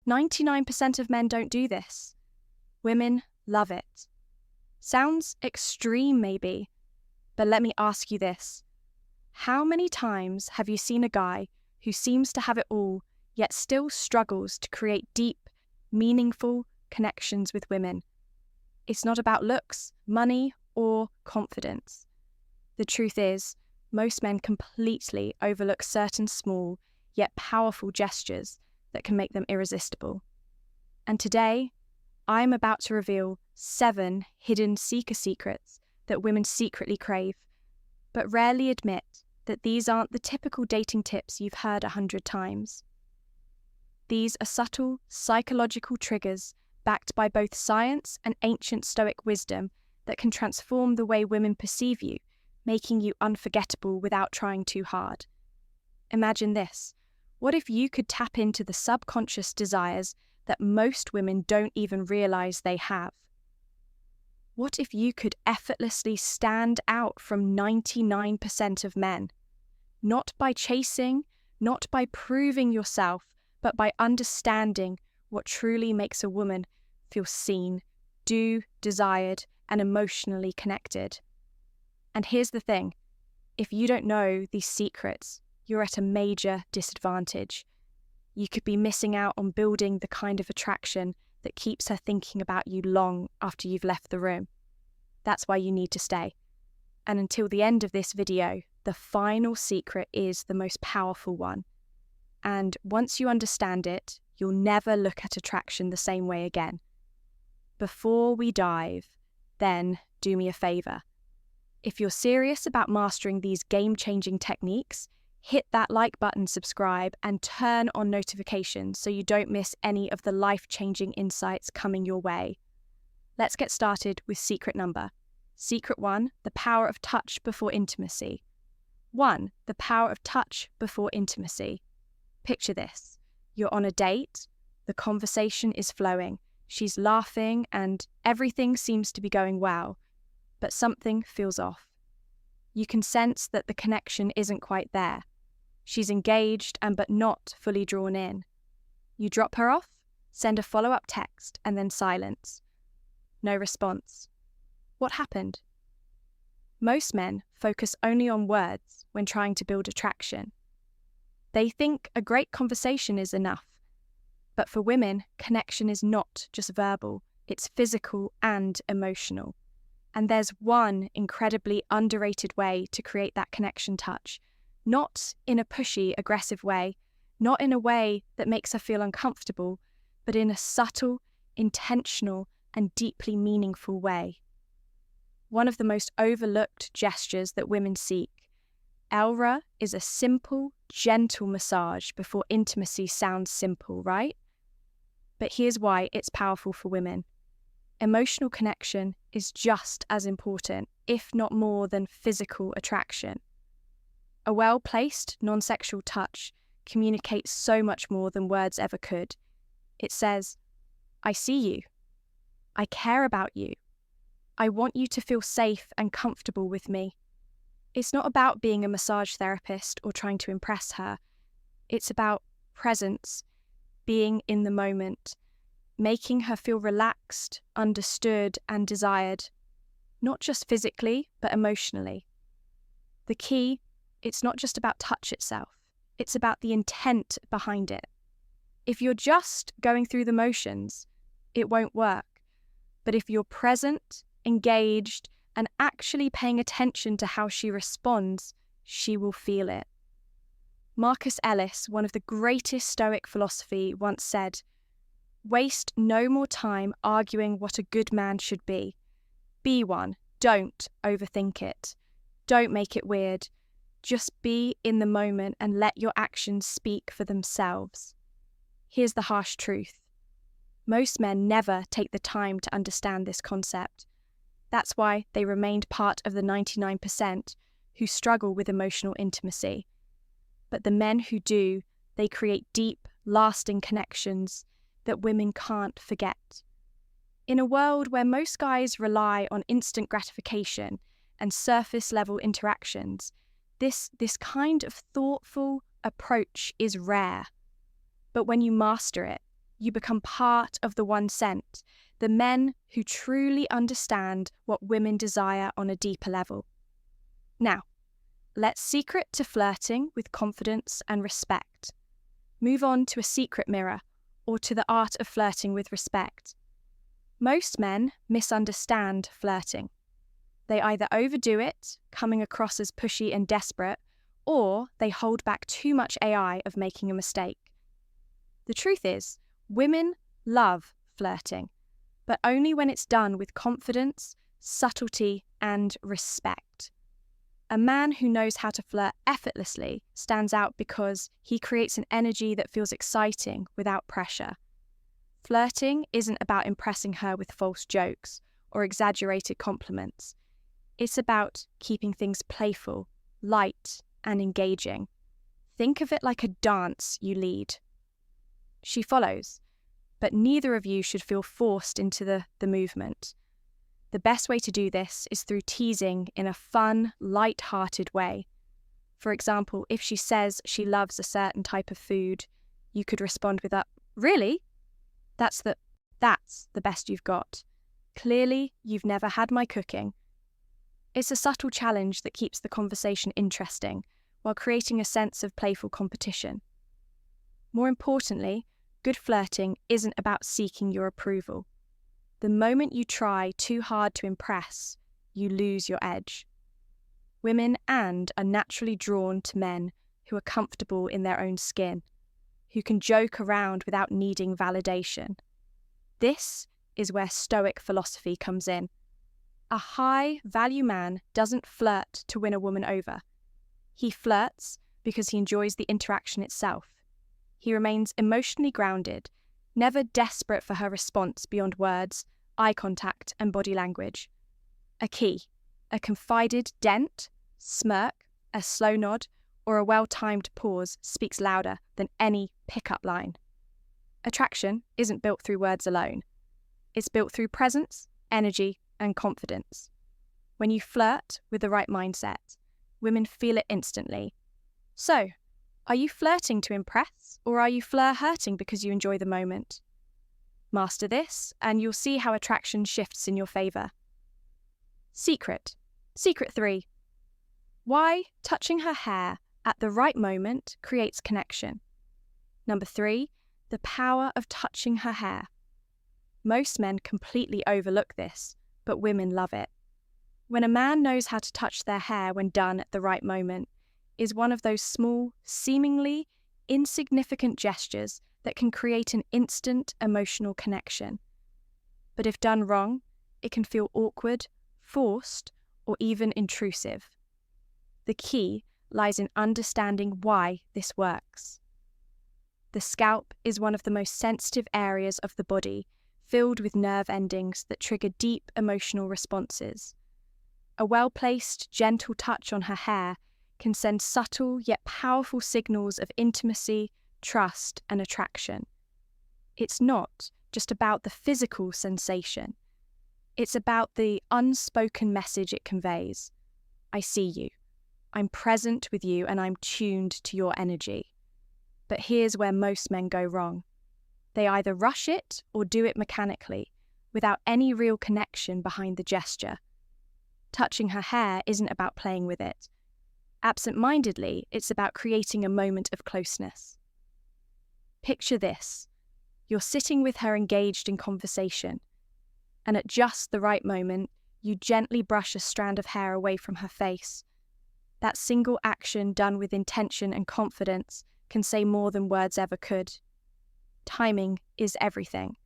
99% of men don't do this. Women love it. Sounds extreme maybe, but let me ask you this. How many times have you seen a guy who seems to have it all, yet still struggles to create deep, meaningful connections with women? It's not about looks, money, or confidence. The truth is, most men completely overlook certain small, yet powerful gestures that can make them irresistible. And today, I'm about to reveal 7 hidden seeker secrets that women secretly crave, but rarely admit that these aren't the typical dating tips you've heard 100 times. These are subtle, psychological triggers backed by both science and ancient Stoic wisdom that can transform the way women perceive you, making you unforgettable without trying too hard. Imagine this. What if you could tap into the subconscious desires that most women don't even realize they have? What if you could effortlessly stand out from 99% of men? Not by chasing, not by proving yourself, but by understanding what truly makes a woman feel seen, desired, and emotionally connected. And here's the thing, if you don't know these secrets, you're at a major disadvantage. You could be missing out on building the kind of attraction that keeps her thinking about you long after you've left the room. That's why you need to stay. And until the end of this video, the final secret is the most powerful one. And once you understand it, you'll never look at attraction the same way again. Before we dive, then do me a favor. If you're serious about mastering these game-changing techniques, hit that like button, subscribe, and turn on notifications so you don't miss any of the life-changing insights coming your way. Let's get started with secret number. Secret 1, the power of touch before intimacy. 1, the power of touch before intimacy. Picture this. You're on a date, the conversation is flowing, she's laughing, and everything seems to be going well, but something feels off. You can sense that the connection isn't quite there. She's engaged but not fully drawn in. You drop her off, send a follow-up text, and then silence. No response. What happened? Most men focus only on words when trying to build attraction. They think a great conversation is enough. But for women, connection is not just verbal, it's physical and emotional. And there's one incredibly underrated way to create that connection touch. Not in a pushy, aggressive way, not in a way that makes her feel uncomfortable, but in a subtle, intentional, and deeply meaningful way. One of the most overlooked gestures that women seek. Elra is a simple, gentle massage before intimacy sounds simple, right? But here's why it's powerful for women. Emotional connection is just as important, if not more, than physical attraction. A well-placed, non-sexual touch communicates so much more than words ever could. It says, I see you. I care about you. I want you to feel safe and comfortable with me. It's not about being a massage therapist or trying to impress her. It's about presence, being in the moment, making her feel relaxed, understood, and desired, not just physically, but emotionally. The key, it's not just about touch itself, it's about the intent behind it. If you're just going through the motions, it won't work. But if you're present, engaged, and actually paying attention to how she responds, she will feel it. Marcus Ellis, one of the greatest Stoic philosophy, once said, "Waste no more time arguing what a good man should be. Be one. Don't overthink it. Don't make it weird. Just be in the moment and let your actions speak for themselves." Here's the harsh truth. Most men never take the time to understand this concept. That's why they remained part of the 99% who struggle with emotional intimacy. But the men who do, they create deep, lasting connections that women can't forget. In a world where most guys rely on instant gratification and surface-level interactions, this kind of thoughtful approach is rare. But when you master it, You become part of the one scent, the men who truly understand what women desire on a deeper level. Now, let's secret to flirting with confidence and respect. Move on to a secret mirror, or to the art of flirting with respect. Most men misunderstand flirting. They either overdo it, coming across as pushy and desperate, or they hold back too much AI of making a mistake. The truth is, women love flirting, but only when it's done with confidence, subtlety, and respect. A man who knows how to flirt effortlessly stands out because he creates an energy that feels exciting without pressure. Flirting isn't about impressing her with false jokes or exaggerated compliments. It's about keeping things playful, light, and engaging. Think of it like a dance you lead. She follows, but neither of you should feel forced into the movement. The best way to do this is through teasing in a fun, light-hearted way. For example, if she says she loves a certain type of food, you could respond with a, "Really? That's the best you've got. Clearly, you've never had my cooking." It's a subtle challenge that keeps the conversation interesting while creating a sense of playful competition. More importantly, good flirting isn't about seeking your approval. The moment you try too hard to impress, you lose your edge. Women are naturally drawn to men who are comfortable in their own skin, who can joke around without needing validation. This is where Stoic philosophy comes in. A high-value man doesn't flirt to win a woman over. He flirts because he enjoys the interaction itself. He remains emotionally grounded, never desperate for her response beyond words, eye contact, and body language. A confided dent, smirk, a slow nod, or a well-timed pause speaks louder than any pickup line. Attraction isn't built through words alone. It's built through presence, energy, and confidence. When you flirt with the right mindset, women feel it instantly. So, are you flirting to impress, or are you flirting because you enjoy the moment? Master this, and you'll see how attraction shifts in your favour. Secret 3. Why touching her hair at the right moment creates connection. Number 3, the power of touching her hair. Most men completely overlook this, but women love it. When a man knows how to touch their hair when done at the right moment, is one of those small, seemingly insignificant gestures that can create an instant emotional connection. But if done wrong, it can feel awkward, forced, or even intrusive. The key lies in understanding why this works. The scalp is one of the most sensitive areas of the body, filled with nerve endings that trigger deep emotional responses. A well-placed, gentle touch on her hair can send subtle yet powerful signals of intimacy, trust, and attraction. It's not just about the physical sensation. It's about the unspoken message it conveys. I see you. I'm present with you, and I'm tuned to your energy. But here's where most men go wrong. They either rush it or do it mechanically, without any real connection behind the gesture. Touching her hair isn't about playing with it. Absent-mindedly, it's about creating a moment of closeness. Picture this. You're sitting with her engaged in conversation, and at just the right moment, you gently brush a strand of hair away from her face. That single action done with intention and confidence can say more than words ever could. Timing is everything.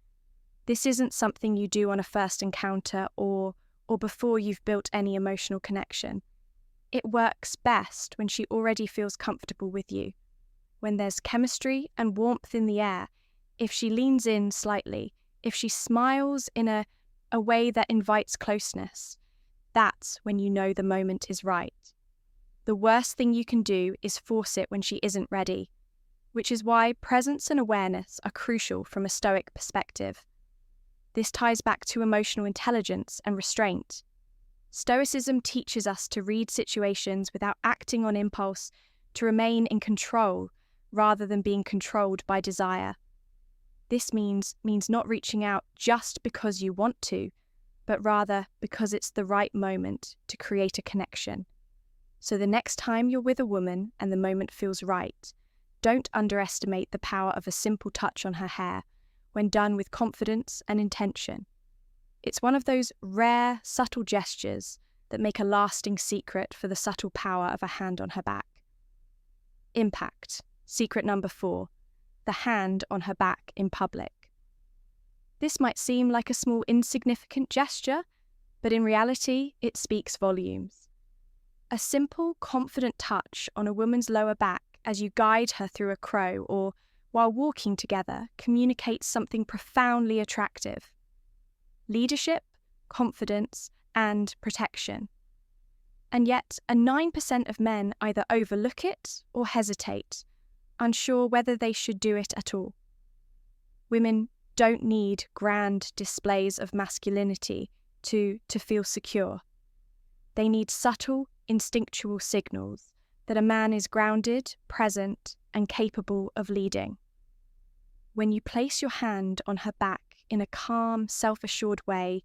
This isn't something you do on a first encounter or before you've built any emotional connection. It works best when she already feels comfortable with you, when there's chemistry and warmth in the air, if she leans in slightly, if she smiles in a way that invites closeness. That's when you know the moment is right. The worst thing you can do is force it when she isn't ready, which is why presence and awareness are crucial from a Stoic perspective. This ties back to emotional intelligence and restraint. Stoicism teaches us to read situations without acting on impulse, to remain in control rather than being controlled by desire. This means not reaching out just because you want to, but rather because it's the right moment to create a connection. So the next time you're with a woman and the moment feels right, don't underestimate the power of a simple touch on her hair when done with confidence and intention. It's one of those rare, subtle gestures that make a lasting secret for the subtle power of a hand on her back. Impact. Secret number 4. The hand on her back in public. This might seem like a small insignificant gesture, but in reality, it speaks volumes. A simple, confident touch on a woman's lower back as you guide her through a crow or while walking together communicates something profoundly attractive. Leadership, confidence, and protection. And yet, 9% of men either overlook it or hesitate, unsure whether they should do it at all. Women don't need grand displays of masculinity to feel secure. They need subtle, instinctual signals that a man is grounded, present, and capable of leading. When you place your hand on her back in a calm, self-assured way,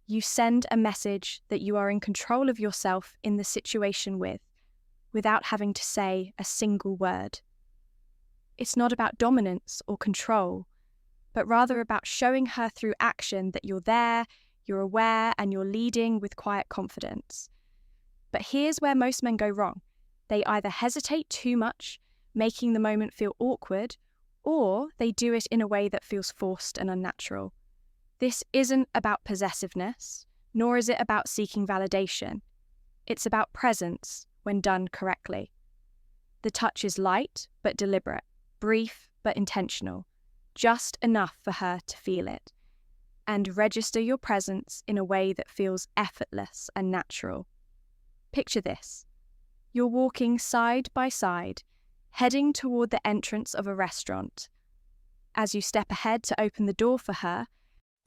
you send a message that you are in control of yourself in the situation without having to say a single word. It's not about dominance or control, but rather about showing her through action that you're there, you're aware, and you're leading with quiet confidence. But here's where most men go wrong. They either hesitate too much, making the moment feel awkward, or they do it in a way that feels forced and unnatural. This isn't about possessiveness, nor is it about seeking validation. It's about presence when done correctly. The touch is light but deliberate, brief but intentional, just enough for her to feel it. And register your presence in a way that feels effortless and natural. Picture this. You're walking side by side, heading toward the entrance of a restaurant. As you step ahead to open the door for her,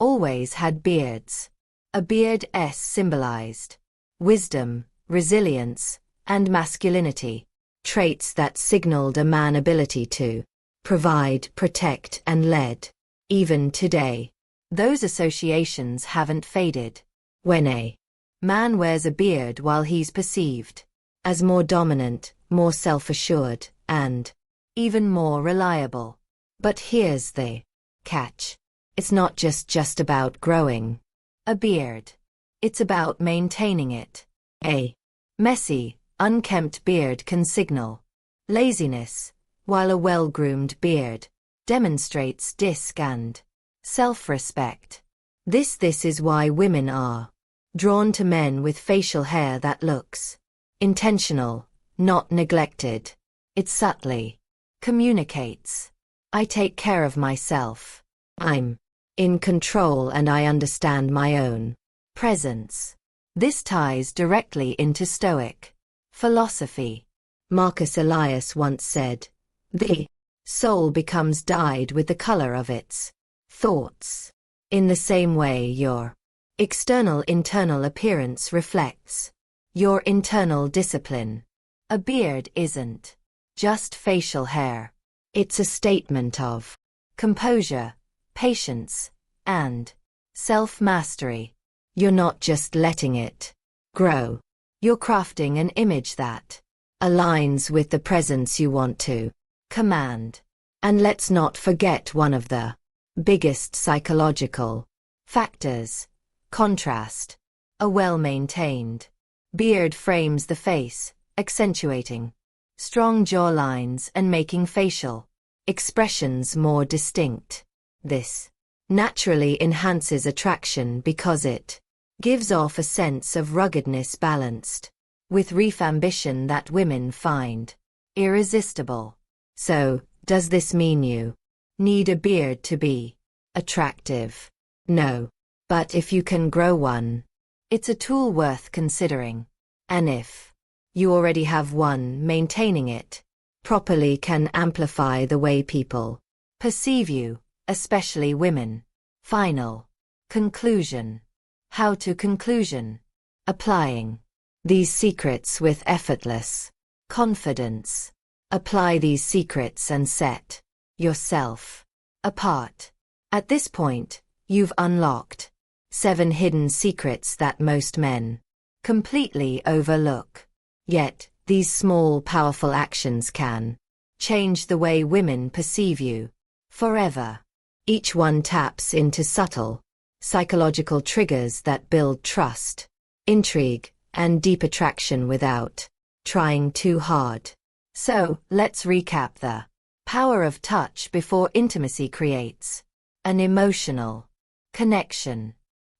always had beards. A beard symbolized wisdom, resilience, and masculinity, traits that signaled a man's ability to provide, protect, and lead. Even today, those associations haven't faded. When a man wears a beard while he's perceived as more dominant, more self-assured, and even more reliable. But here's the catch. It's not just about growing a beard. It's about maintaining it. A messy, unkempt beard can signal laziness, while a well-groomed beard demonstrates disc and self-respect. This is why women are drawn to men with facial hair that looks intentional, not neglected. It subtly communicates, I take care of myself. I'm in control and I understand my own presence. This ties directly into Stoic philosophy. Marcus Aurelius once said, the soul becomes dyed with the color of its thoughts. In the same way, your internal appearance reflects your internal discipline. A beard isn't just facial hair. It's a statement of composure, patience, and self-mastery. You're not just letting it grow. You're crafting an image that aligns with the presence you want to command. And let's not forget one of the biggest psychological factors: contrast. A well-maintained beard frames the face, accentuating strong jawlines and making facial expressions more distinct. This naturally enhances attraction because it gives off a sense of ruggedness balanced with reef ambition that women find irresistible. So, does this mean you need a beard to be attractive? No. But if you can grow one, it's a tool worth considering. And if you already have one, maintaining it properly can amplify the way people perceive you, especially women. Final conclusion. How to conclusion. Applying these secrets with effortless confidence. Apply these secrets and set yourself apart. At this point, you've unlocked 7 hidden secrets that most men completely overlook. Yet, these small, powerful actions can change the way women perceive you forever. Each one taps into subtle, psychological triggers that build trust, intrigue, and deep attraction without trying too hard. So, let's recap the power of touch before intimacy creates an emotional connection.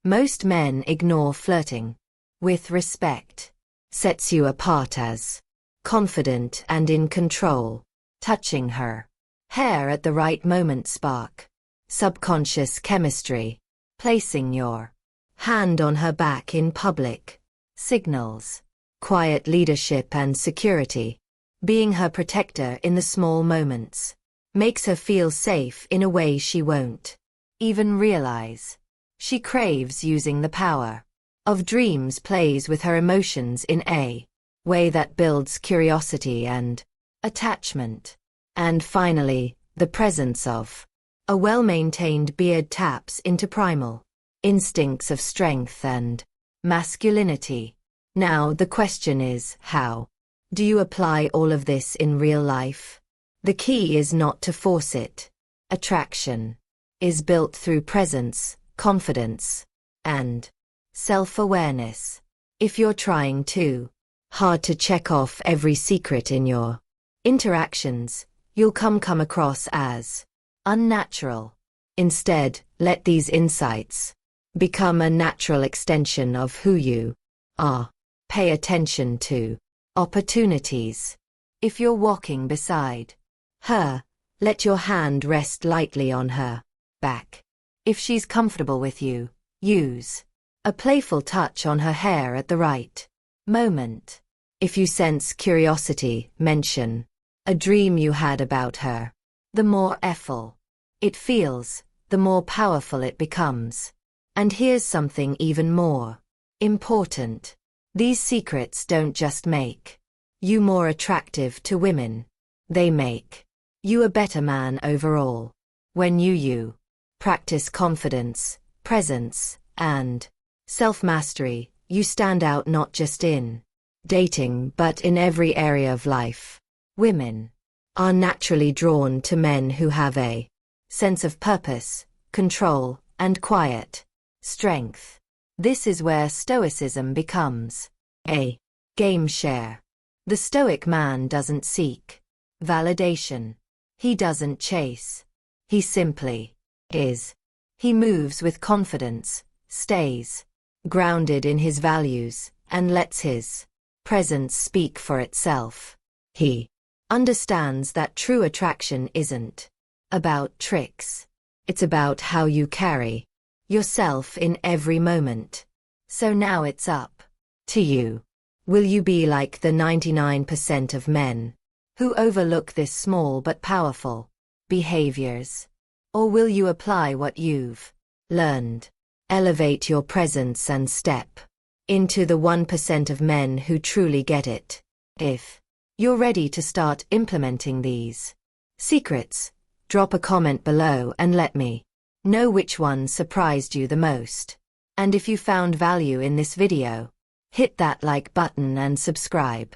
Most men ignore flirting with respect. Sets you apart as confident and in control. Touching her hair at the right moment spark subconscious chemistry. Placing your hand on her back in public signals quiet leadership and security. Being her protector in the small moments makes her feel safe in a way she won't even realize. She craves using the power of dreams, plays with her emotions in a way that builds curiosity and attachment. And finally, the presence of a well-maintained beard taps into primal instincts of strength and masculinity. Now the question is, how do you apply all of this in real life? The key is not to force it. Attraction is built through presence, confidence, and self-awareness. If you're trying too hard to check off every secret in your interactions, you'll come across as unnatural. Instead, let these insights become a natural extension of who you are. Pay attention to opportunities. If you're walking beside her, let your hand rest lightly on her back. If she's comfortable with you, use a playful touch on her hair at the right moment. If you sense curiosity, mention a dream you had about her. The more efful it feels, the more powerful it becomes. And here's something even more important. These secrets don't just make you more attractive to women. They make you a better man overall. When you practice confidence, presence, and self-mastery, you stand out not just in dating but in every area of life. Women are naturally drawn to men who have a sense of purpose, control, and quiet strength. This is where Stoicism becomes a game share. The Stoic man doesn't seek validation. He doesn't chase. He simply is. He moves with confidence, stays grounded in his values, and lets his presence speak for itself. He understands that true attraction isn't about tricks. It's about how you carry yourself in every moment. So now it's up to you. Will you be like the 99% of men who overlook this small but powerful behaviors? Or will you apply what you've learned? Elevate your presence and step into the 1% of men who truly get it. If you're ready to start implementing these secrets, drop a comment below and let me know which one surprised you the most. And if you found value in this video, hit that like button and subscribe.